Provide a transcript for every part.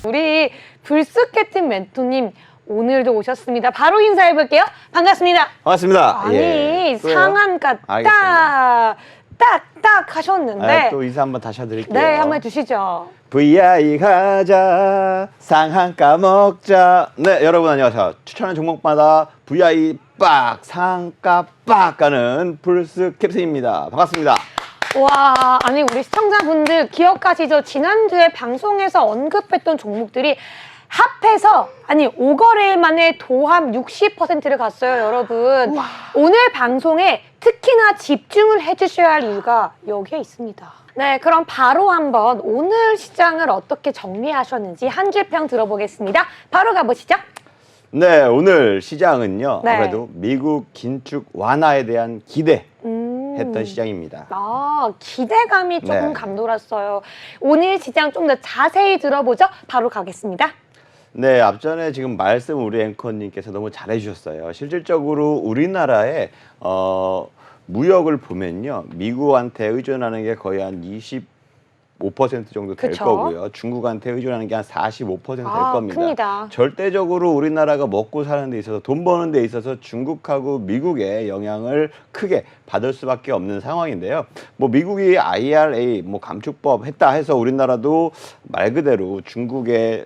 우리 불쑥해팀 멘토님 오늘도 오셨습니다. 바로 인사해 볼게요. 반갑습니다. 반갑습니다. 아니 예. 상한가 딱 하셨는데 또 인사 한번 다시 해드릴게요. 네, 한번 해주시죠. VI 가자 상한가 먹자. 네, 여러분 안녕하세요. 추천한 종목마다 VI 빡 상한가 빡 가는 불스 캡틴입니다. 반갑습니다. 와, 아니 우리 시청자분들 기억하시죠? 지난주에 방송에서 언급했던 종목들이 합해서 아니 5거래일 만에 도합 60%를 갔어요, 여러분. 우와. 오늘 방송에 특히나 집중을 해주셔야 할 이유가 여기에 있습니다. 네, 그럼 바로 한번 오늘 시장을 어떻게 정리하셨는지 한 줄 평 들어보겠습니다. 바로 가보시죠. 네, 오늘 시장은요. 네. 아무래도 미국 긴축 완화에 대한 기대했던 시장입니다. 아, 기대감이 조금 네. 감돌았어요. 오늘 시장 좀 더 자세히 들어보죠. 바로 가겠습니다. 네, 앞전에 지금 말씀 우리 앵커님께서 너무 잘해주셨어요. 실질적으로 우리나라의 무역을 보면요, 미국한테 의존하는 게 거의 한 25% 정도 될 그쵸? 거고요. 중국한테 의존하는 게 한 45% 될 겁니다. 큽니다. 절대적으로 우리나라가 먹고 사는 데 있어서 돈 버는 데 있어서 중국하고 미국의 영향을 크게 받을 수밖에 없는 상황인데요. 뭐 미국이 IRA 뭐 감축법 했다 해서 우리나라도 말 그대로 중국의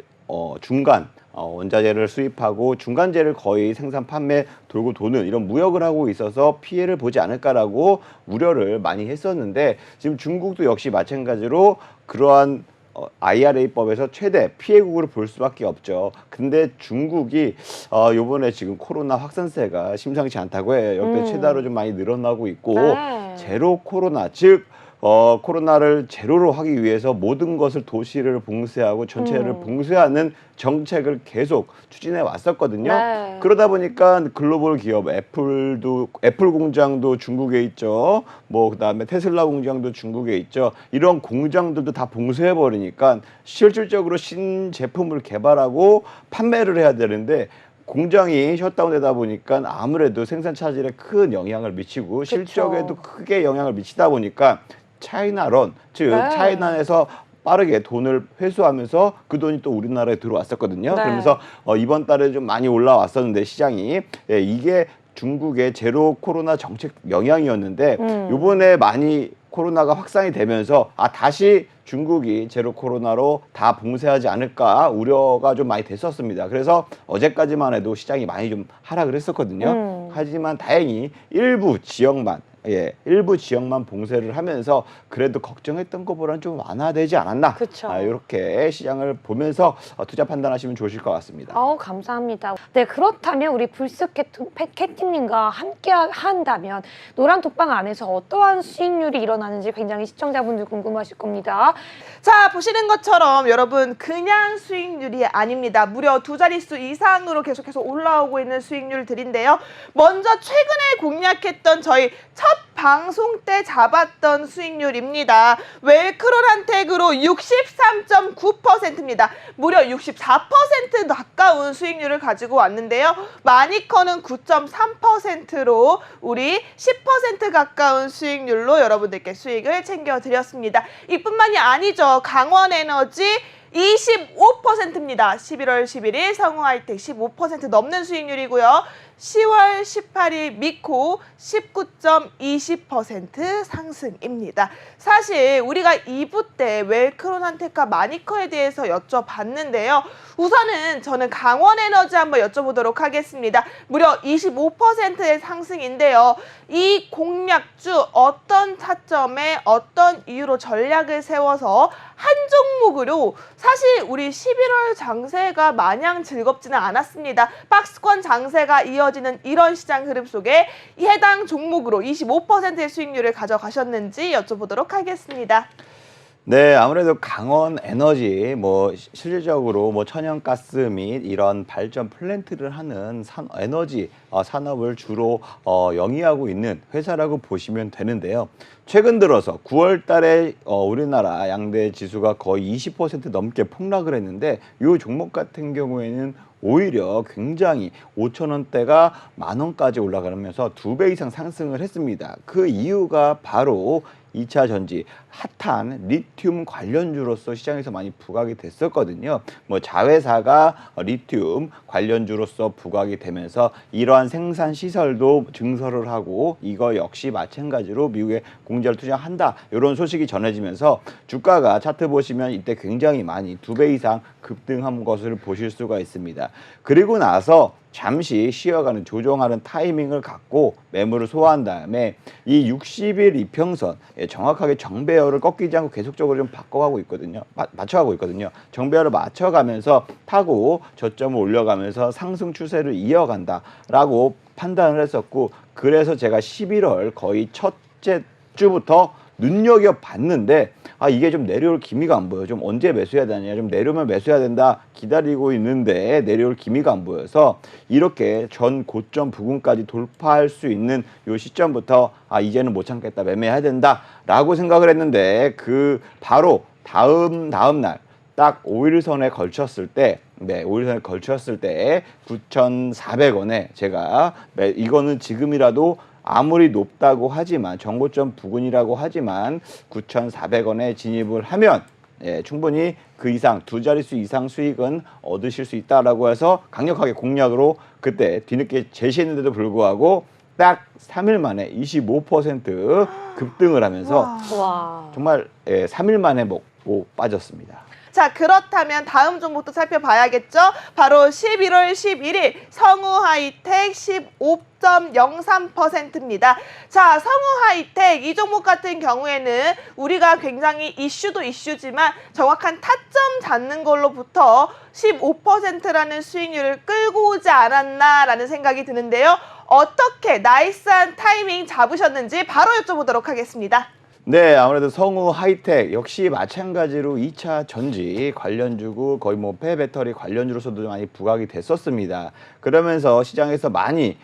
중간 원자재를 수입하고 중간재를 거의 생산 판매 돌고 도는 이런 무역을 하고 있어서 피해를 보지 않을까라고 우려를 많이 했었는데, 지금 중국도 역시 마찬가지로 그러한 IRA법에서 최대 피해국으로 볼 수밖에 없죠. 근데 중국이 요번에 지금 코로나 확산세가 심상치 않다고 해요. 역대 최다로 좀 많이 늘어나고 있고, 네. 제로 코로나, 즉 코로나를 제로로 하기 위해서 모든 것을 도시를 봉쇄하고 전체를 봉쇄하는 정책을 계속 추진해 왔었거든요. 네. 그러다 보니까 글로벌 기업 애플 공장도 중국에 있죠. 뭐 그다음에 테슬라 공장도 중국에 있죠. 이런 공장들도 다 봉쇄해 버리니까 실질적으로 신제품을 개발하고 판매를 해야 되는데 공장이 셧다운되다 보니까 아무래도 생산 차질에 큰 영향을 미치고 실적에도 크게 영향을 미치다 보니까 차이나론, 즉 네. 차이나에서 빠르게 돈을 회수하면서 그 돈이 또 우리나라에 들어왔었거든요. 네. 그러면서 이번 달에 좀 많이 올라왔었는데 시장이, 이게 중국의 제로 코로나 정책 영향이었는데 요번에 많이 코로나가 확산이 되면서 다시 중국이 제로 코로나로 다 봉쇄하지 않을까 우려가 좀 많이 됐었습니다. 그래서 어제까지만 해도 시장이 많이 좀 하락을 했었거든요. 하지만 다행히 일부 지역만 봉쇄를 하면서 그래도 걱정했던 것보다는 좀 완화되지 않았나. 그쵸. 이렇게 시장을 보면서 투자 판단하시면 좋으실 것 같습니다. 감사합니다. 네, 그렇다면 우리 불쑥캐팀님과 함께 한다면 노란 톡방 안에서 어떠한 수익률이 일어나는지 굉장히 시청자분들 궁금하실 겁니다. 자, 보시는 것처럼 여러분 그냥 수익률이 아닙니다. 무려 2자릿수 이상으로 계속해서 올라오고 있는 수익률들인데요. 먼저 최근에 공략했던 저희 첫 방송 때 잡았던 수익률입니다. 웰크론한택으로 63.9%입니다. 무려 64% 가까운 수익률을 가지고 왔는데요. 마니커는 9.3%로 우리 10% 가까운 수익률로 여러분들께 수익을 챙겨드렸습니다. 이뿐만이 아니죠. 강원에너지 25%입니다. 11월 11일 성우하이텍 15% 넘는 수익률이고요. 10월 18일 미코 19.20% 상승입니다. 사실 우리가 2부 때 웰크론한테과 마니커에 대해서 여쭤봤는데요. 우선은 저는 강원에너지 한번 여쭤보도록 하겠습니다. 무려 25%의 상승인데요. 이 공략주 어떤 타점에 어떤 이유로 전략을 세워서 한 종목으로, 사실 우리 11월 장세가 마냥 즐겁지는 않았습니다. 박스권 장세가 이어지는 이런 시장 흐름 속에 이 해당 종목으로 25%의 수익률을 가져가셨는지 여쭤보도록 하겠습니다. 네, 아무래도 강원 에너지 실질적으로 천연가스 및 이런 발전 플랜트를 하는 에너지 산업을 주로 영위하고 있는 회사라고 보시면 되는데요. 최근 들어서 9월 달에 우리나라 양대 지수가 거의 20% 넘게 폭락을 했는데 이 종목 같은 경우에는 오히려 굉장히 5,000원대가 10,000원까지 올라가면서 2배 이상 상승을 했습니다. 그 이유가 바로 2차 전지 핫한 리튬 관련주로서 시장에서 많이 부각이 됐었거든요. 뭐 자회사가 리튬 관련주로서 부각이 되면서 이러한 생산 시설도 증설을 하고 이거 역시 마찬가지로 미국에 공짜로 투자한다. 이런 소식이 전해지면서 주가가 차트 보시면 이때 굉장히 많이 2배 이상 급등한 것을 보실 수가 있습니다. 그리고 나서 잠시 쉬어가는 조정하는 타이밍을 갖고 매물을 소화한 다음에 이 60일 이평선 정확하게 정배열을 꺾이지 않고 계속적으로 좀 바꿔가고 있거든요. 맞춰가고 있거든요. 정배열을 맞춰가면서 타고 저점을 올려가면서 상승 추세를 이어간다라고 판단을 했었고 그래서 제가 11월 거의 첫째 주부터 눈여겨봤는데 이게 좀 내려올 기미가 안 보여. 좀 언제 매수해야 되냐. 좀 내려오면 매수해야 된다. 기다리고 있는데 내려올 기미가 안 보여서 이렇게 전 고점 부근까지 돌파할 수 있는 요 시점부터 이제는 못 참겠다. 매매해야 된다라고 생각을 했는데 그 바로 다음 날 딱 5일선에 걸쳤을 때 5일선에 걸쳤을 때 9,400원에 제가 이거는 지금이라도 아무리 높다고 하지만 정고점 부근이라고 하지만 9,400원에 진입을 하면 충분히 그 이상 두 자릿수 이상 수익은 얻으실 수 있다라고 해서 강력하게 공략으로 그때 뒤늦게 제시했는데도 불구하고 딱 3일 만에 25% 급등을 하면서 와. 정말 3일 만에 먹고 빠졌습니다. 자, 그렇다면 다음 종목도 살펴봐야겠죠? 바로 11월 11일 성우하이텍 15.03%입니다. 자, 성우하이텍 이 종목 같은 경우에는 우리가 굉장히 이슈도 이슈지만 정확한 타점 잡는 걸로부터 15%라는 수익률을 끌고 오지 않았나라는 생각이 드는데요. 어떻게 나이스한 타이밍 잡으셨는지 바로 여쭤보도록 하겠습니다. 네, 아무래도 성우 하이텍 역시 마찬가지로 2차 전지 관련주고 거의 뭐 폐배터리 관련주로서도 많이 부각이 됐었습니다. 그러면서 시장에서 많이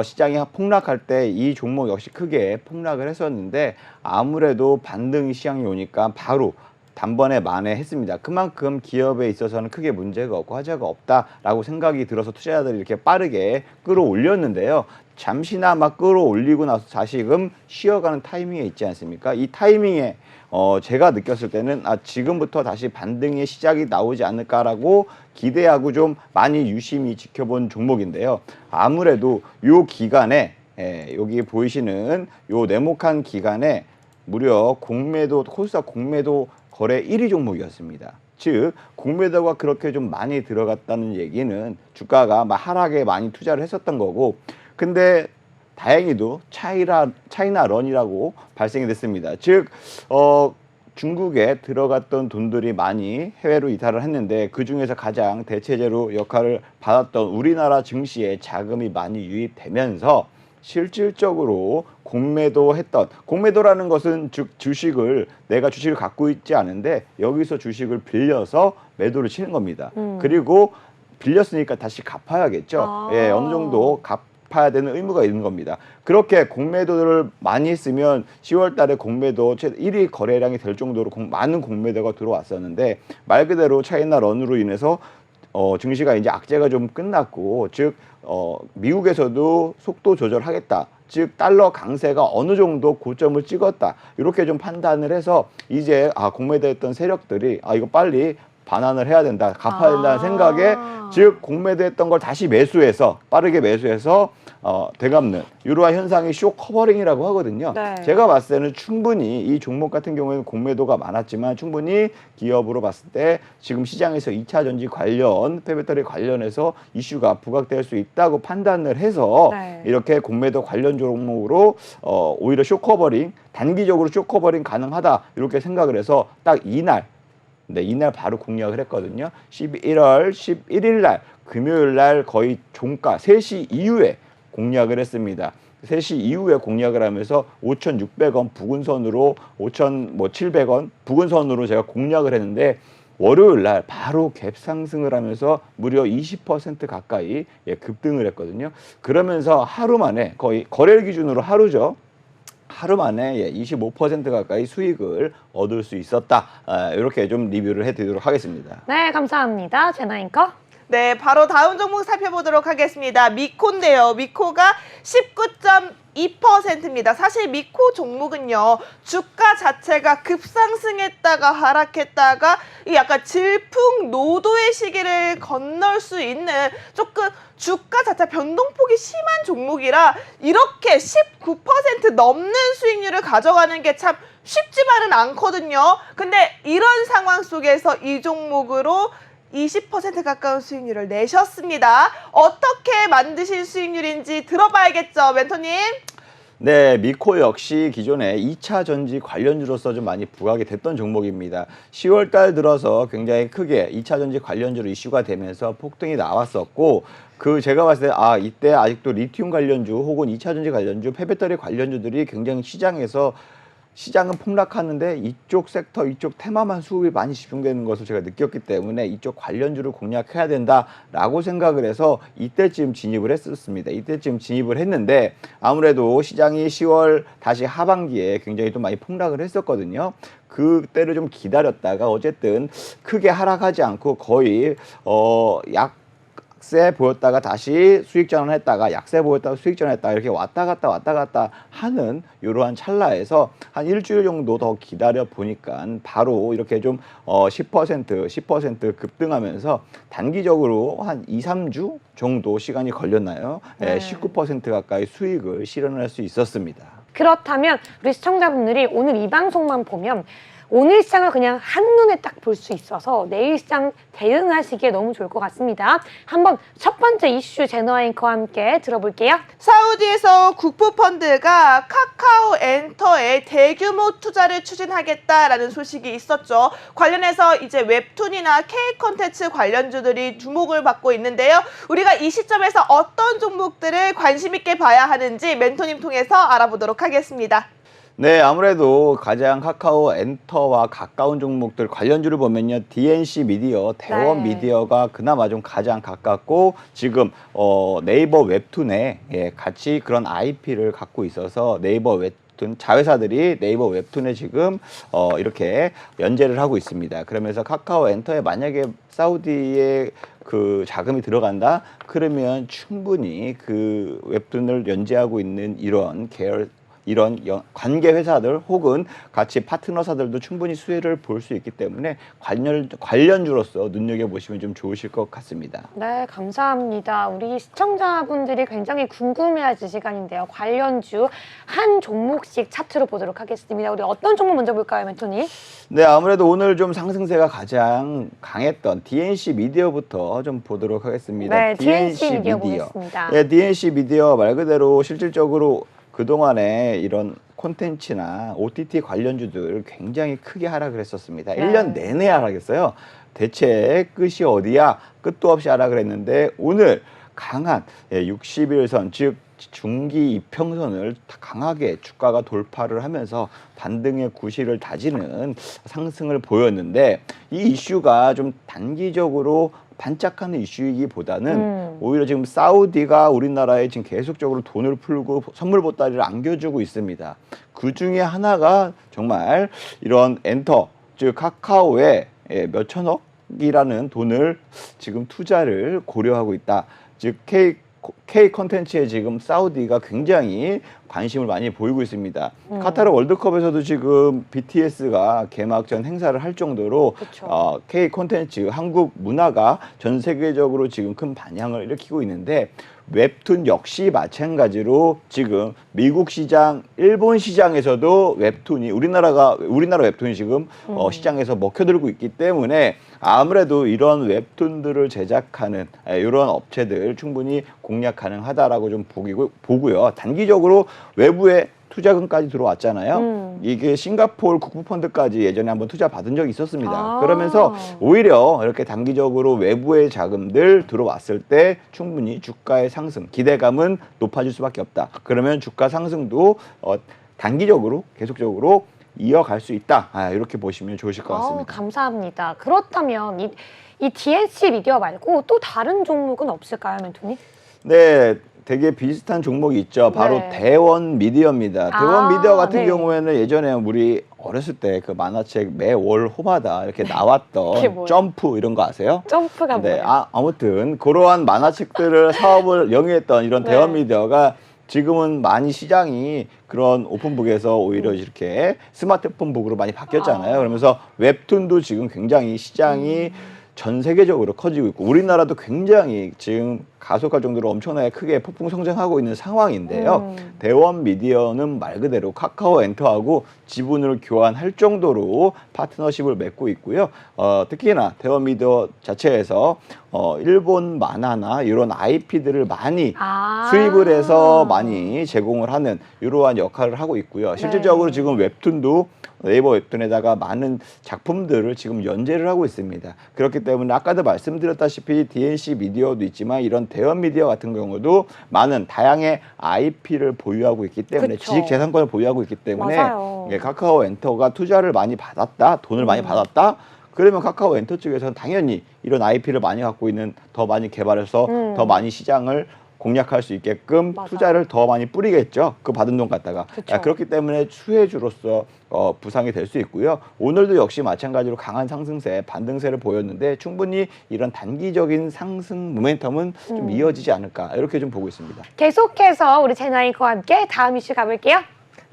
시장이 폭락할 때 이 종목 역시 크게 폭락을 했었는데 아무래도 반등이 시장이 오니까 바로 단번에 만회했습니다. 그만큼 기업에 있어서는 크게 문제가 없고 화제가 없다라고 생각이 들어서 투자자들이 이렇게 빠르게 끌어올렸는데요. 잠시나마 끌어올리고 나서 다시금 쉬어가는 타이밍에 있지 않습니까? 이 타이밍에 제가 느꼈을 때는 지금부터 다시 반등의 시작이 나오지 않을까라고 기대하고 좀 많이 유심히 지켜본 종목인데요. 아무래도 요 기간에 여기 보이시는 요 네모칸 기간에 무려 공매도 코스닥 공매도 거래 1위 종목이었습니다. 즉 공매도가 그렇게 좀 많이 들어갔다는 얘기는 주가가 막 하락에 많이 투자를 했었던 거고 근데 다행히도 차이나 런이라고 발생이 됐습니다. 즉 중국에 들어갔던 돈들이 많이 해외로 이탈을 했는데 그중에서 가장 대체제로 역할을 받았던 우리나라 증시에 자금이 많이 유입되면서 실질적으로 공매도라는 것은 즉 주식을 내가 주식을 갖고 있지 않은데 여기서 주식을 빌려서 매도를 치는 겁니다. 그리고 빌렸으니까 다시 갚아야겠죠. 어느 정도 갚아야 되는 의무가 있는 겁니다. 그렇게 공매도를 많이 했으면 10월 달에 공매도 1위 거래량이 될 정도로 많은 공매도가 들어왔었는데 말 그대로 차이나 런으로 인해서 증시가 이제 악재가 좀 끝났고 즉 미국에서도 속도 조절하겠다. 즉 달러 강세가 어느 정도 고점을 찍었다. 이렇게 좀 판단을 해서 이제 공매도했던 세력들이 이거 빨리 반환을 해야 된다. 갚아야 된다는 생각에 즉 공매도했던 걸 다시 매수해서 빠르게 매수해서 되갚는 이러한 현상이 쇼 커버링이라고 하거든요. 네. 제가 봤을 때는 충분히 이 종목 같은 경우에는 공매도가 많았지만 충분히 기업으로 봤을 때 지금 시장에서 2차 전지 관련 폐배터리 관련해서 이슈가 부각될 수 있다고 판단을 해서 네. 이렇게 공매도 관련 종목으로 오히려 쇼 커버링 단기적으로 쇼 커버링 가능하다 이렇게 생각을 해서 딱 이날 이날 바로 공략을 했거든요. 11월 11일 날 금요일 날 거의 종가 3시 이후에 공략을 했습니다. 3시 이후에 공략을 하면서 5,600원 부근선으로 5,700원 부근선으로 제가 공략을 했는데 월요일 날 바로 갭 상승을 하면서 무려 20% 가까이 급등을 했거든요. 그러면서 하루 만에 거의 거래일 기준으로 하루죠. 하루 만에 25% 가까이 수익을 얻을 수 있었다. 이렇게 좀 리뷰를 해드리도록 하겠습니다. 네, 감사합니다. 제나잉커. 네, 바로 다음 종목 살펴보도록 하겠습니다. 미코인데요. 미코가 19.2%입니다. 사실 미코 종목은요, 주가 자체가 급상승했다가 하락했다가 약간 질풍노도의 시기를 건널 수 있는 조금 주가 자체 변동폭이 심한 종목이라 이렇게 19% 넘는 수익률을 가져가는 게 참 쉽지만은 않거든요. 근데 이런 상황 속에서 이 종목으로 20% 가까운 수익률을 내셨습니다. 어떻게 만드신 수익률인지 들어봐야겠죠, 멘토님? 네, 미코 역시 기존에 2차 전지 관련주로서 좀 많이 부각이 됐던 종목입니다. 10월 달 들어서 굉장히 크게 2차 전지 관련주로 이슈가 되면서 폭등이 나왔었고, 제가 봤을 때 이때 아직도 리튬 관련주 혹은 2차 전지 관련주, 폐배터리 관련주들이 굉장히 시장은 폭락하는데 이쪽 섹터, 이쪽 테마만 수급이 많이 집중되는 것을 제가 느꼈기 때문에 이쪽 관련주를 공략해야 된다라고 생각을 해서 이때쯤 진입을 했었습니다. 이때쯤 진입을 했는데 아무래도 시장이 10월 다시 하반기에 굉장히 또 많이 폭락을 했었거든요. 그때를 좀 기다렸다가 어쨌든 크게 하락하지 않고 거의 약세 보였다가 다시 수익 전환했다가 약세 보였다가 수익 전환했다가 이렇게 왔다 갔다 하는 이러한 찰나에서 한 일주일 정도 더 기다려 보니까 바로 이렇게 좀 10% 급등하면서 단기적으로 한 2, 3주 정도 시간이 걸렸나요? 네. 19% 가까이 수익을 실현할 수 있었습니다. 그렇다면 우리 시청자분들이 오늘 이 방송만 보면 오늘 시장을 그냥 한눈에 딱 볼 수 있어서 내일 시장 대응하시기에 너무 좋을 것 같습니다. 한번 첫 번째 이슈 제너와 앵커와 함께 들어볼게요. 사우디에서 국부펀드가 카카오 엔터에 대규모 투자를 추진하겠다라는 소식이 있었죠. 관련해서 이제 웹툰이나 K 콘텐츠 관련주들이 주목을 받고 있는데요. 우리가 이 시점에서 어떤 종목들을 관심 있게 봐야 하는지 멘토님 통해서 알아보도록 하겠습니다. 네, 아무래도 가장 카카오 엔터와 가까운 종목들 관련주를 보면요, DNC 미디어, 대원 네. 미디어가 그나마 좀 가장 가깝고 지금 네이버 웹툰에 같이 그런 IP를 갖고 있어서 네이버 웹툰 자회사들이 네이버 웹툰에 지금 이렇게 연재를 하고 있습니다. 그러면서 카카오 엔터에 만약에 사우디에 그 자금이 들어간다 그러면 충분히 그 웹툰을 연재하고 있는 이런 관계 회사들 혹은 같이 파트너사들도 충분히 수혜를 볼 수 있기 때문에 관련주로서 눈여겨보시면 좀 좋으실 것 같습니다. 네, 감사합니다. 우리 시청자분들이 굉장히 궁금해하실 시간인데요. 관련주 한 종목씩 차트로 보도록 하겠습니다. 우리 어떤 종목 먼저 볼까요, 멘토님? 네, 아무래도 오늘 좀 상승세가 가장 강했던 DNC 미디어부터 좀 보도록 하겠습니다. 네, DNC 미디어 보겠습니다. 네, DNC 미디어 말 그대로 실질적으로 그동안에 이런 콘텐츠나 OTT 관련주들 굉장히 크게 하락을 했었습니다. 네. 1년 내내 하락했어요. 대체 끝이 어디야? 끝도 없이 하락을 했는데 오늘 강한 60일선 즉 중기 이평선을 강하게 주가가 돌파를 하면서 반등의 구실을 다지는 상승을 보였는데 이 이슈가 좀 단기적으로 반짝하는 이슈이기보다는 오히려 지금 사우디가 우리나라에 지금 계속적으로 돈을 풀고 선물 보따리를 안겨주고 있습니다. 그 중에 하나가 정말 이런 엔터, 즉 카카오에 몇천억이라는 돈을 지금 투자를 고려하고 있다. 즉 K 콘텐츠에 지금 사우디가 굉장히 관심을 많이 보이고 있습니다. 카타르 월드컵에서도 지금 BTS가 개막전 행사를 할 정도로 K 콘텐츠, 한국 문화가 전 세계적으로 지금 큰 반향을 일으키고 있는데 웹툰 역시 마찬가지로 지금 미국 시장, 일본 시장에서도 웹툰이 우리나라 웹툰이 지금 시장에서 먹혀들고 있기 때문에 아무래도 이런 웹툰들을 제작하는 이런 업체들 충분히 공략 가능하다라고 좀 보고요. 단기적으로 외부에 투자금까지 들어왔잖아요. 이게 싱가포르 국부펀드까지 예전에 한번 투자 받은 적이 있었습니다. 그러면서 오히려 이렇게 단기적으로 외부의 자금들 들어왔을 때 충분히 주가의 상승, 기대감은 높아질 수밖에 없다. 그러면 주가 상승도 단기적으로 계속적으로 이어갈 수 있다. 이렇게 보시면 좋으실 것 같습니다. 감사합니다. 그렇다면 이 DNC 미디어 말고 또 다른 종목은 없을까요, 멘토님? 네. 되게 비슷한 종목이 있죠. 바로 네. 대원 미디어입니다. 대원 미디어 같은 네. 경우에는 예전에 우리 어렸을 때 그 만화책 매월 호마다 이렇게 그게 나왔던 뭐예요? 점프 이런 거 아세요? 점프가 네, 뭐예요? 아무튼 그러한 만화책들을 사업을 영위했던 이런 네. 대형 미디어가 지금은 많이 시장이 그런 오픈북에서 오히려 이렇게 스마트폰북으로 많이 바뀌었잖아요. 그러면서 웹툰도 지금 굉장히 시장이 전 세계적으로 커지고 있고 우리나라도 굉장히 지금 가속할 정도로 엄청나게 크게 폭풍 성장하고 있는 상황인데요. 대원 미디어는 말 그대로 카카오 엔터하고 지분을 교환할 정도로 파트너십을 맺고 있고요. 특히나 대원 미디어 자체에서 일본 만화나 이런 IP들을 많이 수입을 해서 많이 제공을 하는 이러한 역할을 하고 있고요. 실질적으로 네. 지금 웹툰도 네이버 웹툰에다가 많은 작품들을 지금 연재를 하고 있습니다. 그렇기 때문에 아까도 말씀드렸다시피 DNC 미디어도 있지만 이런 대형 미디어 같은 경우도 많은 다양의 IP를 보유하고 있기 때문에 그쵸. 지식재산권을 보유하고 있기 때문에 맞아요. 예, 카카오 엔터가 투자를 많이 받았다, 돈을 많이 받았다. 그러면 카카오 엔터 쪽에서는 당연히 이런 IP를 많이 갖고 있는 더 많이 개발해서 더 많이 시장을 공략할 수 있게끔 맞아. 투자를 더 많이 뿌리겠죠. 그 받은 돈 갖다가. 그쵸. 그렇기 때문에 수혜주로서 부상이 될 수 있고요. 오늘도 역시 마찬가지로 강한 상승세, 반등세를 보였는데 충분히 이런 단기적인 상승 모멘텀은 좀 이어지지 않을까 이렇게 좀 보고 있습니다. 계속해서 우리 제나이커와 함께 다음 이슈 가볼게요.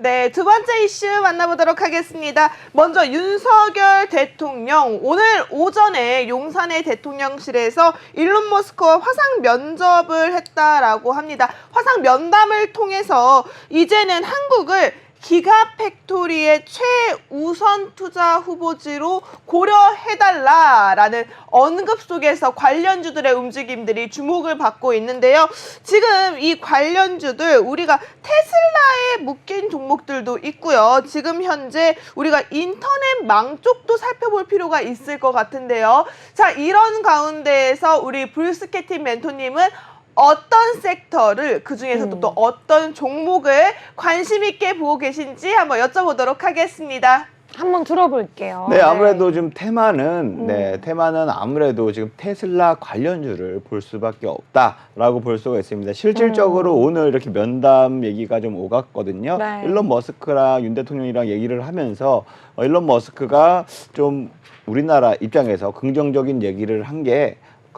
네, 두 번째 이슈 만나보도록 하겠습니다. 먼저 윤석열 대통령 오늘 오전에 용산의 대통령실에서 일론 머스크와 화상 면접을 했다라고 합니다. 화상 면담을 통해서 이제는 한국을 기가팩토리의 최우선 투자 후보지로 고려해달라라는 언급 속에서 관련주들의 움직임들이 주목을 받고 있는데요. 지금 이 관련주들 우리가 테슬라에 묶인 종목들도 있고요. 지금 현재 우리가 인터넷망 쪽도 살펴볼 필요가 있을 것 같은데요. 자, 이런 가운데에서 우리 브루스캐틴 멘토님은 어떤 섹터를 그중에서도 또 어떤 종목을 관심 있게 보고 계신지 한번 여쭤보도록 하겠습니다. 한번 들어볼게요. 네, 아무래도 좀 테마는 아무래도 지금 테슬라 관련주를 볼 수밖에 없다라고 볼 수가 있습니다. 실질적으로 오늘 이렇게 면담 얘기가 좀 오갔거든요. 네. 일론 머스크랑 윤 대통령이랑 얘기를 하면서 일론 머스크가 좀 우리나라 입장에서 긍정적인 얘기를 한 게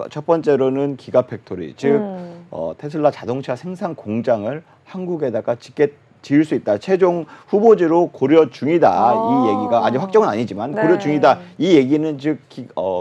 첫 번째로는 기가팩토리, 즉 테슬라 자동차 생산 공장을 한국에다가 지을 수 있다. 최종 후보지로 고려 중이다. 이 얘기가 아직 확정은 아니지만 네. 고려 중이다. 이 얘기는 즉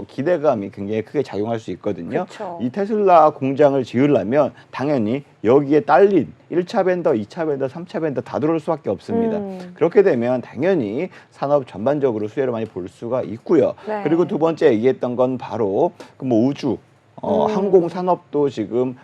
기대감이 굉장히 크게 작용할 수 있거든요. 그쵸. 이 테슬라 공장을 지으려면 당연히 여기에 딸린 1차 벤더, 2차 벤더, 3차 벤더 다 들어올 수밖에 없습니다. 그렇게 되면 당연히 산업 전반적으로 수혜를 많이 볼 수가 있고요. 네. 그리고 두 번째 얘기했던 건 바로 그 뭐 우주, 항공 산업도 지금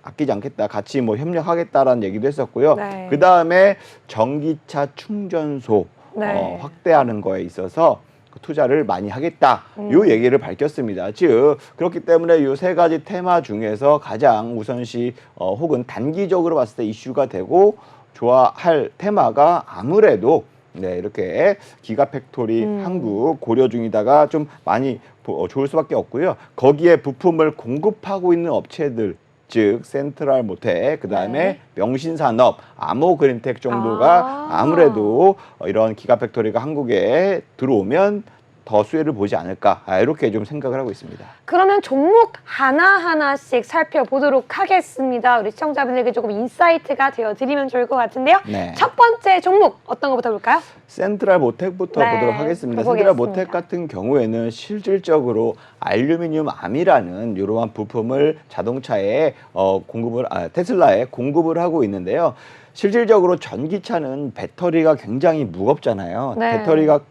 아끼지 않겠다, 같이 뭐 협력하겠다라는 얘기도 했었고요. 네. 그 다음에 전기차 충전소 네. 확대하는 거에 있어서 투자를 많이 하겠다. 요 얘기를 밝혔습니다. 즉 그렇기 때문에 요 세 가지 테마 중에서 가장 우선시 혹은 단기적으로 봤을 때 이슈가 되고 좋아할 테마가 아무래도 이렇게 기가팩토리 한국 고려 중이다가 좀 많이 좋을 수밖에 없고요. 거기에 부품을 공급하고 있는 업체들, 즉 센트럴 모텍, 그다음에 명신산업, 아모그린텍 정도가 아무래도 이런 기가팩토리가 한국에 들어오면 더 수혜를 보지 않을까, 이렇게 좀 생각을 하고 있습니다. 그러면 종목 하나하나씩 살펴보도록 하겠습니다. 우리 시청자분들에게 조금 인사이트가 되어드리면 좋을 것 같은데요. 네. 첫 번째 종목 어떤 거부터 볼까요? 센트럴 모텍부터 네, 보도록 하겠습니다. 보겠습니다. 센트럴 모텍 같은 경우에는 실질적으로 알루미늄 암이라는 이러한 부품을 자동차에 테슬라에 공급을 하고 있는데요. 실질적으로 전기차는 배터리가 굉장히 무겁잖아요. 네. 배터리가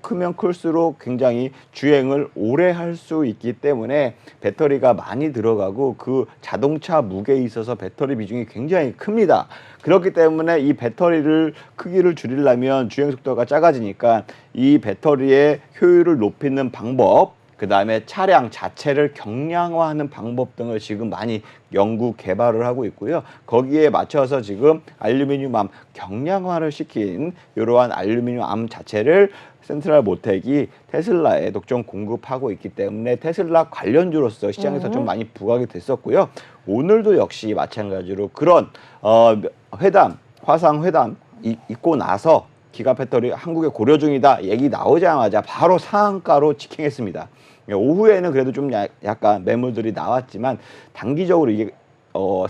크면 클수록 굉장히 주행을 오래 할 수 있기 때문에 배터리가 많이 들어가고 그 자동차 무게에 있어서 배터리 비중이 굉장히 큽니다. 그렇기 때문에 이 배터리를 크기를 줄이려면 주행 속도가 작아지니까 이 배터리의 효율을 높이는 방법, 그 다음에 차량 자체를 경량화하는 방법 등을 지금 많이 연구 개발을 하고 있고요. 거기에 맞춰서 지금 알루미늄 암 경량화를 시킨 이러한 알루미늄 암 자체를 센트럴 모텍이 테슬라에 독점 공급하고 있기 때문에 테슬라 관련주로서 시장에서 좀 많이 부각이 됐었고요. 오늘도 역시 마찬가지로 그런 화상 회담 있고 나서 기가 배터리 한국에 고려 중이다 얘기 나오자마자 바로 상한가로 직행했습니다. 오후에는 그래도 좀 약간 매물들이 나왔지만 단기적으로 이게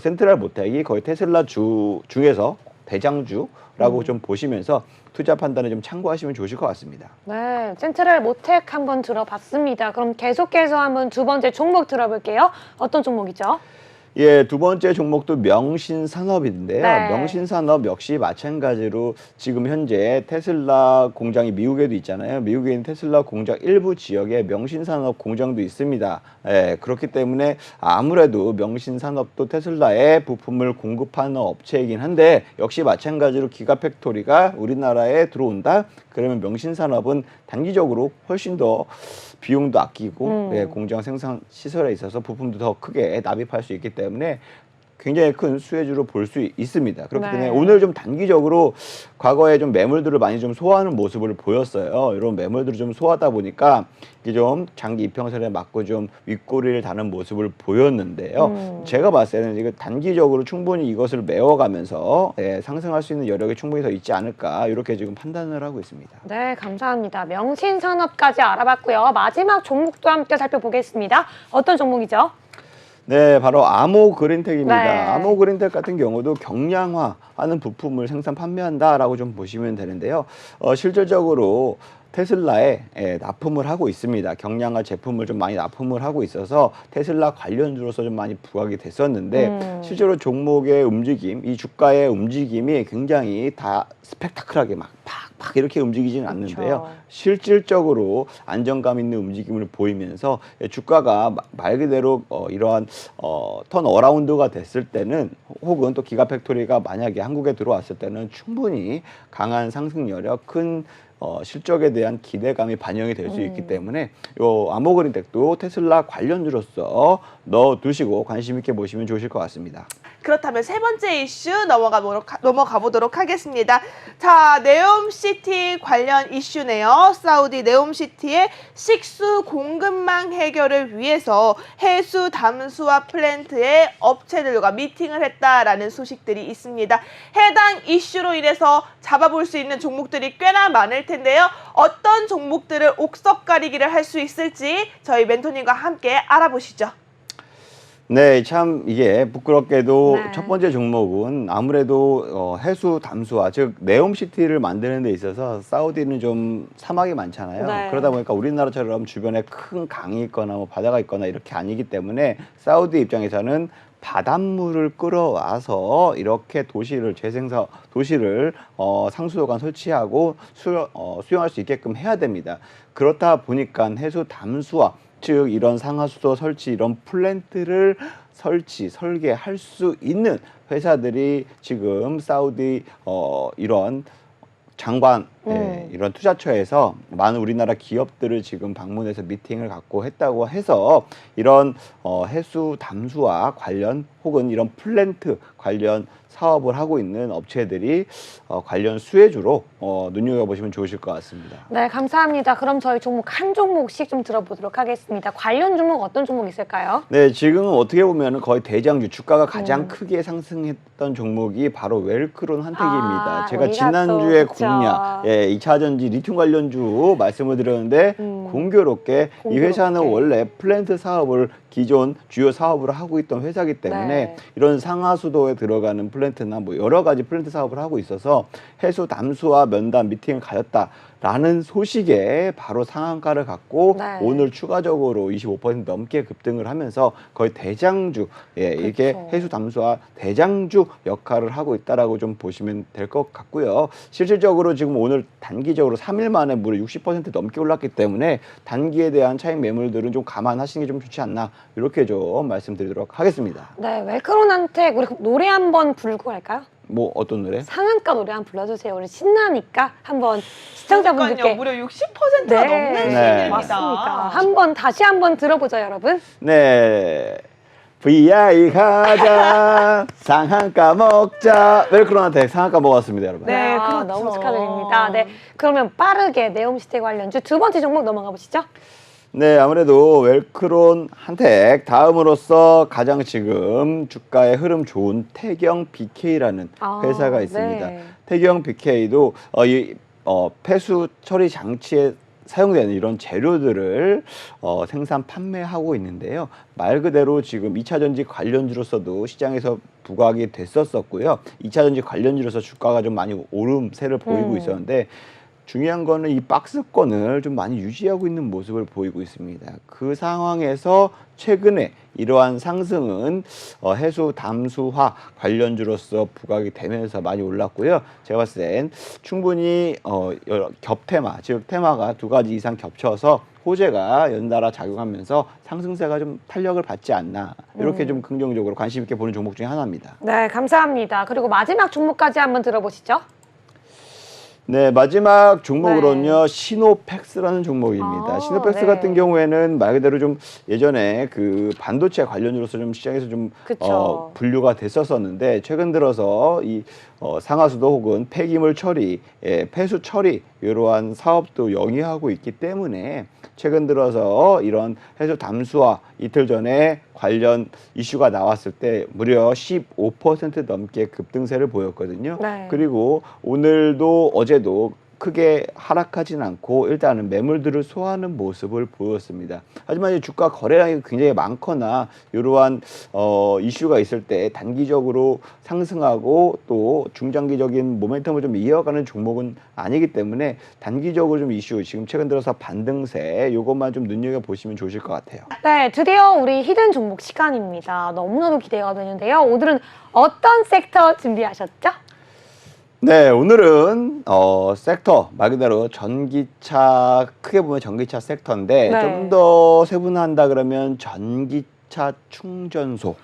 센트럴 모텍이 거의 테슬라 주 중에서 대장주라고 좀 보시면서 투자 판단에 좀 참고하시면 좋으실 것 같습니다. 네, 센트럴 모텍 한번 들어봤습니다. 그럼 계속해서 한번 두 번째 종목 들어볼게요. 어떤 종목이죠? 예, 두 번째 종목도 명신산업인데요. 네. 명신산업 역시 마찬가지로 지금 현재 테슬라 공장이 미국에도 있잖아요. 미국에 있는 테슬라 공장 일부 지역에 명신산업 공장도 있습니다. 예, 그렇기 때문에 아무래도 명신산업도 테슬라에 부품을 공급하는 업체이긴 한데 역시 마찬가지로 기가팩토리가 우리나라에 들어온다? 그러면 명신산업은 단기적으로 훨씬 더 비용도 아끼고 예, 공장 생산 시설에 있어서 부품도 더 크게 납입할 수 있기 때문에 굉장히 큰 수혜주로 볼 수 있습니다. 그렇기 때문에 오늘 좀 단기적으로 과거에 좀 매물들을 많이 좀 소화하는 모습을 보였어요. 이런 매물들을 좀 소화하다 보니까 이게 좀 장기 이평선에 맞고 좀 윗꼬리를 다는 모습을 보였는데요. 제가 봤을 때는 이거 단기적으로 충분히 이것을 메워가면서 예, 상승할 수 있는 여력이 충분히 더 있지 않을까 이렇게 지금 판단을 하고 있습니다. 네, 감사합니다. 명신산업까지 알아봤고요. 마지막 종목도 함께 살펴보겠습니다. 어떤 종목이죠? 네, 바로 아모그린텍입니다. 네. 아모그린텍 같은 경우도 경량화하는 부품을 생산 판매한다라고 좀 보시면 되는데요. 실질적으로 테슬라에 납품을 하고 있습니다. 경량화 제품을 좀 많이 납품을 하고 있어서 테슬라 관련주로서 좀 많이 부각이 됐었는데 실제로 종목의 움직임, 이 주가의 움직임이 굉장히 다 스펙타클하게 막 팍팍 이렇게 움직이지는 않는데요. 실질적으로 안정감 있는 움직임을 보이면서 주가가 말 그대로 이러한 턴 어라운드가 됐을 때는 혹은 또 기가팩토리가 만약에 한국에 들어왔을 때는 충분히 강한 상승 여력, 큰 실적에 대한 기대감이 반영이 될 수 있기 때문에 요 아모그린텍도 테슬라 관련주로서 넣어두시고 관심 있게 보시면 좋으실 것 같습니다. 그렇다면 세 번째 이슈 넘어가 보도록 하겠습니다. 자, 네옴시티 관련 이슈네요. 사우디 네옴시티의 식수 공급망 해결을 위해서 해수 담수화 플랜트의 업체들과 미팅을 했다라는 소식들이 있습니다. 해당 이슈로 인해서 잡아볼 수 있는 종목들이 꽤나 많을 텐데요. 어떤 종목들을 옥석 가리기를 할 수 있을지 저희 멘토님과 함께 알아보시죠. 네, 참 이게 부끄럽게도 네. 첫 번째 종목은 아무래도 해수 담수화, 즉 네옴시티를 만드는 데 있어서 사우디는 좀 사막이 많잖아요. 네. 그러다 보니까 우리나라처럼 주변에 큰 강이 있거나 뭐 바다가 있거나 이렇게 아니기 때문에 사우디 입장에서는 바닷물을 끌어와서 이렇게 도시를 상수도관 설치하고 수용할 수 있게끔 해야 됩니다. 그렇다 보니까 해수 담수화, 즉 이런 상하수도 설치, 이런 플랜트를 설계할 수 있는 회사들이 지금 사우디 이런 장관 이런 투자처에서 많은 우리나라 기업들을 지금 방문해서 미팅을 갖고 했다고 해서 이런 해수 담수화 관련 혹은 이런 플랜트 관련 사업을 하고 있는 업체들이 관련 수혜주로 눈여겨보시면 좋으실 것 같습니다. 네, 감사합니다. 그럼 저희 종목 한 종목씩 좀 들어보도록 하겠습니다. 관련 종목 어떤 종목 있을까요? 네, 지금은 어떻게 보면 거의 대장주, 주가가 가장 크게 상승했던 종목이 바로 웰크론 한택입니다. 제가 우리가 지난주에 또, 그쵸. 공략, 2차전지 리튬 관련주 말씀을 드렸는데 공교롭게 이 회사는 원래 플랜트 사업을 기존 주요 사업을 하고 있던 회사이기 때문에 네. 이런 상하수도에 들어가는 플랜트나 뭐 여러 가지 플랜트 사업을 하고 있어서 해수 담수화 면담 미팅을 가졌다라는 소식에 바로 상한가를 갖고 네. 오늘 추가적으로 25% 넘게 급등을 하면서 거의 대장주, 이게 그렇죠. 해수 담수화 대장주 역할을 하고 있다라고 좀 보시면 될 것 같고요. 실질적으로 지금 오늘 단기적으로 3일 만에 무려 60% 넘게 올랐기 때문에 단기에 대한 차익 매물들은 좀 감안하시는 게 좀 좋지 않나 이렇게 좀 말씀드리도록 하겠습니다. 네, 웰크론한테 우리 노래 한번 부르고 갈까요? 뭐 어떤 노래? 상한가 노래 한번 불러주세요. 우리 신나니까 한번 시청자분들께. 그러니까요, 무려 60%가 네, 넘는 네. 수익입니다. 맞습니다. 다시 한번 들어보죠, 여러분. 네. VI 가자 상한가 먹자 웰크론한테 상한가 먹었습니다, 여러분. 네, 아, 그렇죠. 너무 축하드립니다. 네, 그러면 빠르게 네옴시티 관련주 두 번째 종목 넘어가 보시죠. 네, 아무래도 웰크론 한택 다음으로서 가장 지금 주가의 흐름 좋은 태경 BK라는 회사가 있습니다. 네. 태경 BK도 이 폐수 처리 장치에 사용되는 이런 재료들을 생산 판매하고 있는데요. 말 그대로 지금 2차 전지 관련주로서도 시장에서 부각이 됐었고요. 2차 전지 관련주로서 주가가 좀 많이 오름세를 보이고 있었는데 중요한 거는 이 박스권을 좀 많이 유지하고 있는 모습을 보이고 있습니다. 그 상황에서 최근에 이러한 상승은 해수 담수화 관련주로서 부각이 되면서 많이 올랐고요. 제가 봤을 땐 충분히 여러 겹테마, 즉 테마가 두 가지 이상 겹쳐서 호재가 연달아 작용하면서 상승세가 좀 탄력을 받지 않나 이렇게 좀 긍정적으로 관심 있게 보는 종목 중에 하나입니다. 네, 감사합니다. 그리고 마지막 종목까지 한번 들어보시죠. 네, 마지막 종목으로는요, 네. 시노펙스라는 종목입니다. 아, 시노펙스 네. 같은 경우에는 말 그대로 좀 예전에 그 반도체 관련주로서 좀 시장에서 좀 그쵸. 분류가 됐었었는데 최근 들어서 이 상하수도 혹은 폐기물 처리, 폐수 처리 이러한 사업도 영위하고 있기 때문에 최근 들어서 이런 해수 담수화 이틀 전에 관련 이슈가 나왔을 때 무려 15% 넘게 급등세를 보였거든요. 네. 그리고 오늘도 어제도 크게 하락하진 않고 일단은 매물들을 소화하는 모습을 보였습니다. 하지만 이 주가 거래량이 굉장히 많거나 이러한 이슈가 있을 때 단기적으로 상승하고 또 중장기적인 모멘텀을 좀 이어가는 종목은 아니기 때문에 단기적으로 좀 이슈 지금 최근 들어서 반등세 이것만 좀 눈여겨보시면 좋으실 것 같아요. 네, 드디어 우리 히든 종목 시간입니다. 너무너무 기대가 되는데요. 오늘은 어떤 섹터 준비하셨죠? 네, 오늘은 섹터 말 그대로 전기차 크게 보면 전기차 섹터인데 네. 좀 더 세분화한다 그러면 전기차 충전소.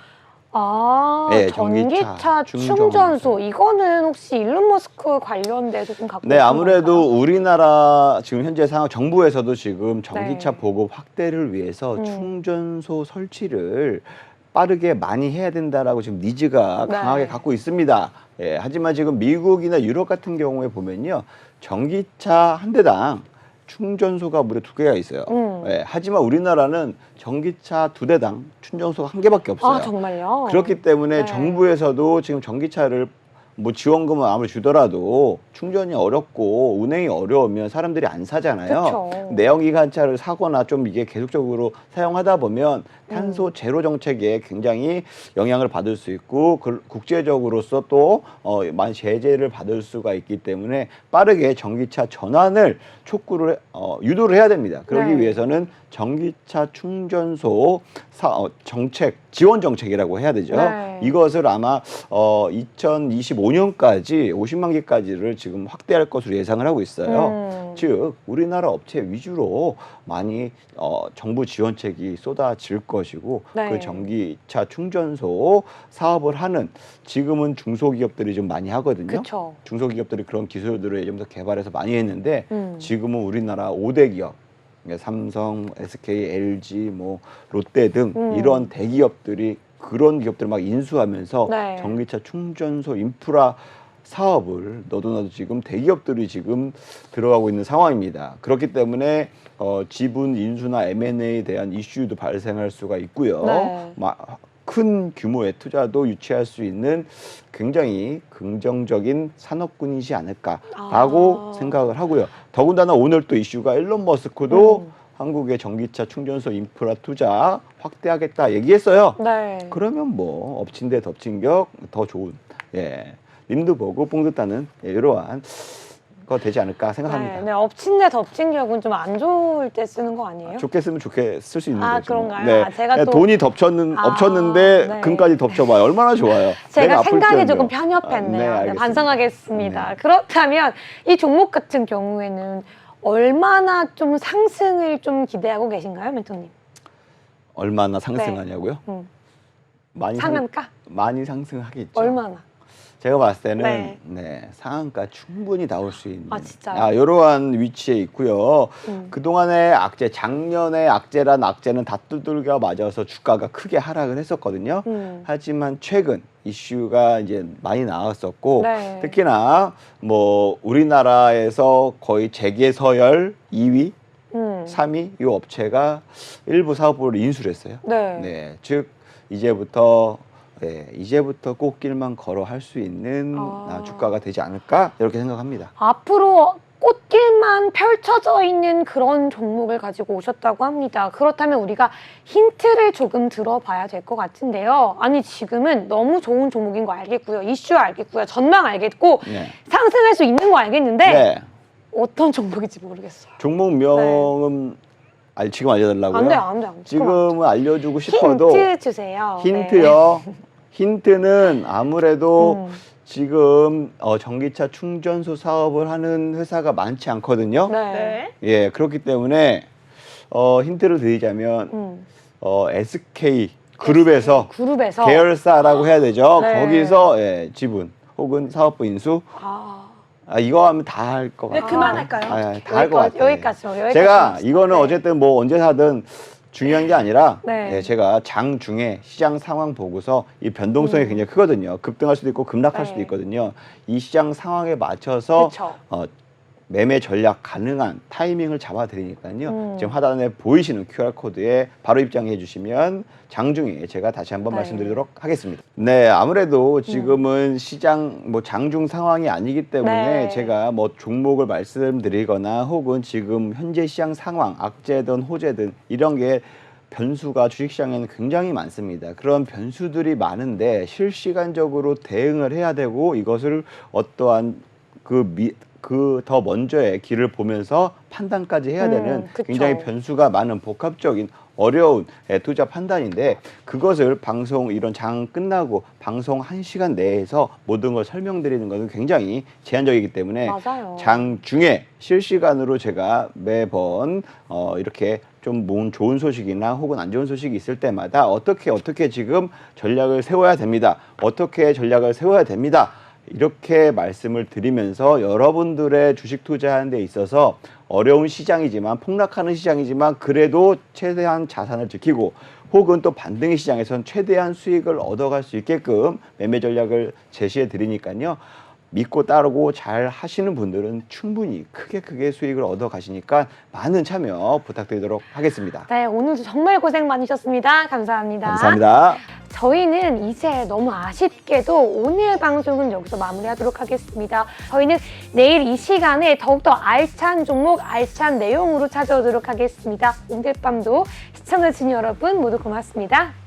아, 네, 전기차 전기차 충전소. 이거는 혹시 일론 머스크 관련돼서 좀 갖고 네, 계신 아무래도 건가요? 우리나라 지금 현재 상황 정부에서도 지금 전기차 네. 보급 확대를 위해서 충전소 설치를 빠르게 많이 해야 된다라고 지금 니즈가 네. 강하게 갖고 있습니다. 예, 하지만 지금 미국이나 유럽 같은 경우에 보면요, 전기차 한 대당 충전소가 무려 2개가 있어요. 예, 하지만 우리나라는 전기차 2대당 충전소가 1개밖에 없어요. 아, 정말요? 그렇기 때문에 네. 정부에서도 지금 전기차를 뭐 지원금을 아무리 주더라도 충전이 어렵고 운행이 어려우면 사람들이 안 사잖아요. 그쵸. 내연기관차를 사거나 좀 이게 계속적으로 사용하다 보면 탄소 제로 정책에 굉장히 영향을 받을 수 있고 국제적으로서 또 많이 제재를 받을 수가 있기 때문에 빠르게 전기차 전환을 촉구를 유도를 해야 됩니다. 그러기 네. 위해서는 전기차 충전소 정책 지원 정책이라고 해야 되죠. 네. 이것을 아마 2025년까지 50만 개까지를 지금 확대할 것으로 예상을 하고 있어요. 즉 우리나라 업체 위주로 많이 정부 지원책이 쏟아질 것이고 네. 그 전기차 충전소 사업을 하는 지금은 중소기업들이 좀 많이 하거든요. 그쵸. 중소기업들이 그런 기술들을 예전부터 개발해서 많이 했는데 지금은 우리나라 5대 기업 삼성, SK, LG, 뭐 롯데 등 이런 대기업들이 그런 기업들을 막 인수하면서 네. 전기차 충전소 인프라 사업을 너도나도 지금 대기업들이 지금 들어가고 있는 상황입니다. 그렇기 때문에 지분 인수나 M&A에 대한 이슈도 발생할 수가 있고요. 네. 큰 규모의 투자도 유치할 수 있는 굉장히 긍정적인 산업군이지 않을까라고 생각을 하고요. 더군다나 오늘 또 이슈가 일론 머스크도 한국의 전기차 충전소 인프라 투자 확대하겠다 얘기했어요. 네. 그러면 뭐 엎친 데 덮친 격 더 좋은 님도 보고 뽕도 따는 이러한 거 되지 않을까 생각합니다. 네, 네, 엎친 데 덮친 격은 좀 안 좋을 때 쓰는 거 아니에요? 좋게 쓰면 좋게 쓸 수 있는 아, 거죠. 그런가요? 네. 아, 제가 또- 돈이 엎쳤는데 네. 금까지 덮쳐봐요. 얼마나 좋아요. 제가 내가 아플 생각이 지언정. 조금 편협했네요. 네, 알겠습니다. 반성하겠습니다. 네. 그렇다면 이 종목 같은 경우에는 얼마나 좀 상승을 좀 기대하고 계신가요, 멘토님? 얼마나 상승하냐고요? 많이 상한가? 많이 상승하겠죠. 얼마나? 제가 봤을 때는 네. 상한가 충분히 나올 수 있는 아, 진짜요? 이러한 위치에 있고요. 음. 그동안의 악재, 작년에 악재란 악재는 다 두들겨 맞아서 주가가 크게 하락을 했었거든요. 하지만 최근 이슈가 이제 많이 나왔었고 네. 특히나 뭐 우리나라에서 거의 재계 서열 2위, 3위 이 업체가 일부 사업부를 인수를 했어요. 네. 즉 이제부터 꽃길만 걸어 할 수 있는 주가가 되지 않을까 이렇게 생각합니다. 앞으로 꽃길만 펼쳐져 있는 그런 종목을 가지고 오셨다고 합니다. 그렇다면 우리가 힌트를 조금 들어봐야 될 것 같은데요. 아니 지금은 너무 좋은 종목인 거 알겠고요. 이슈 알겠고요. 전망 알겠고 네. 상승할 수 있는 거 알겠는데 네. 어떤 종목인지 모르겠어요. 종목명은 지금 알려달라고요? 안 돼요. 안 돼요. 지금은 알려주고 싶어도 힌트 주세요. 힌트요. 힌트는 아무래도 음. 지금 전기차 충전소 사업을 하는 회사가 많지 않거든요. 네. 네. 예, 그렇기 때문에 힌트를 드리자면 음. SK 그룹에서 그룹에서 계열사라고 해야 되죠. 네. 거기서 지분 혹은 사업부 인수 이거 하면 다 할 것 네, 같아요. 그만할까요? 다 할 것 같아요. 여기까지만 제가 합시다. 이거는 네. 어쨌든 뭐 언제 사든 중요한 게 아니라 네. 제가 장중에 시장 상황 보고서 이 변동성이 굉장히 크거든요. 급등할 수도 있고 급락할 네. 수도 있거든요. 이 시장 상황에 맞춰서 그쵸. 매매 전략 가능한 타이밍을 잡아드리니까요. 지금 하단에 보이시는 QR코드에 바로 입장해 주시면 장중에 제가 다시 한번 네. 말씀드리도록 하겠습니다. 네, 아무래도 지금은 시장 뭐 장중 상황이 아니기 때문에 네. 제가 뭐 종목을 말씀드리거나 혹은 지금 현재 시장 상황, 악재든 호재든 이런 게 변수가 주식시장에는 굉장히 많습니다. 그런 변수들이 많은데 실시간적으로 대응을 해야 되고 이것을 어떠한 그 더 먼저의 길을 보면서 판단까지 해야 되는 그쵸. 굉장히 변수가 많은 복합적인 어려운 투자 판단인데 그것을 방송 이런 장 끝나고 방송 1시간 내에서 모든 걸 설명드리는 것은 굉장히 제한적이기 때문에 맞아요. 장 중에 실시간으로 제가 매번 이렇게 좀 좋은 소식이나 혹은 안 좋은 소식이 있을 때마다 어떻게 지금 전략을 세워야 됩니다. 어떻게 전략을 세워야 됩니다. 이렇게 말씀을 드리면서 여러분들의 주식 투자하는 데 있어서 어려운 시장이지만 폭락하는 시장이지만 그래도 최대한 자산을 지키고 혹은 또 반등의 시장에선 최대한 수익을 얻어갈 수 있게끔 매매 전략을 제시해 드리니까요. 믿고 따르고 잘 하시는 분들은 충분히 크게 수익을 얻어 가시니까 많은 참여 부탁드리도록 하겠습니다. 네, 오늘도 정말 고생 많으셨습니다. 감사합니다. 감사합니다. 저희는 이제 너무 아쉽게도 오늘 방송은 여기서 마무리하도록 하겠습니다. 저희는 내일 이 시간에 더욱더 알찬 종목, 알찬 내용으로 찾아오도록 하겠습니다. 오늘 밤도 시청해주신 여러분 모두 고맙습니다.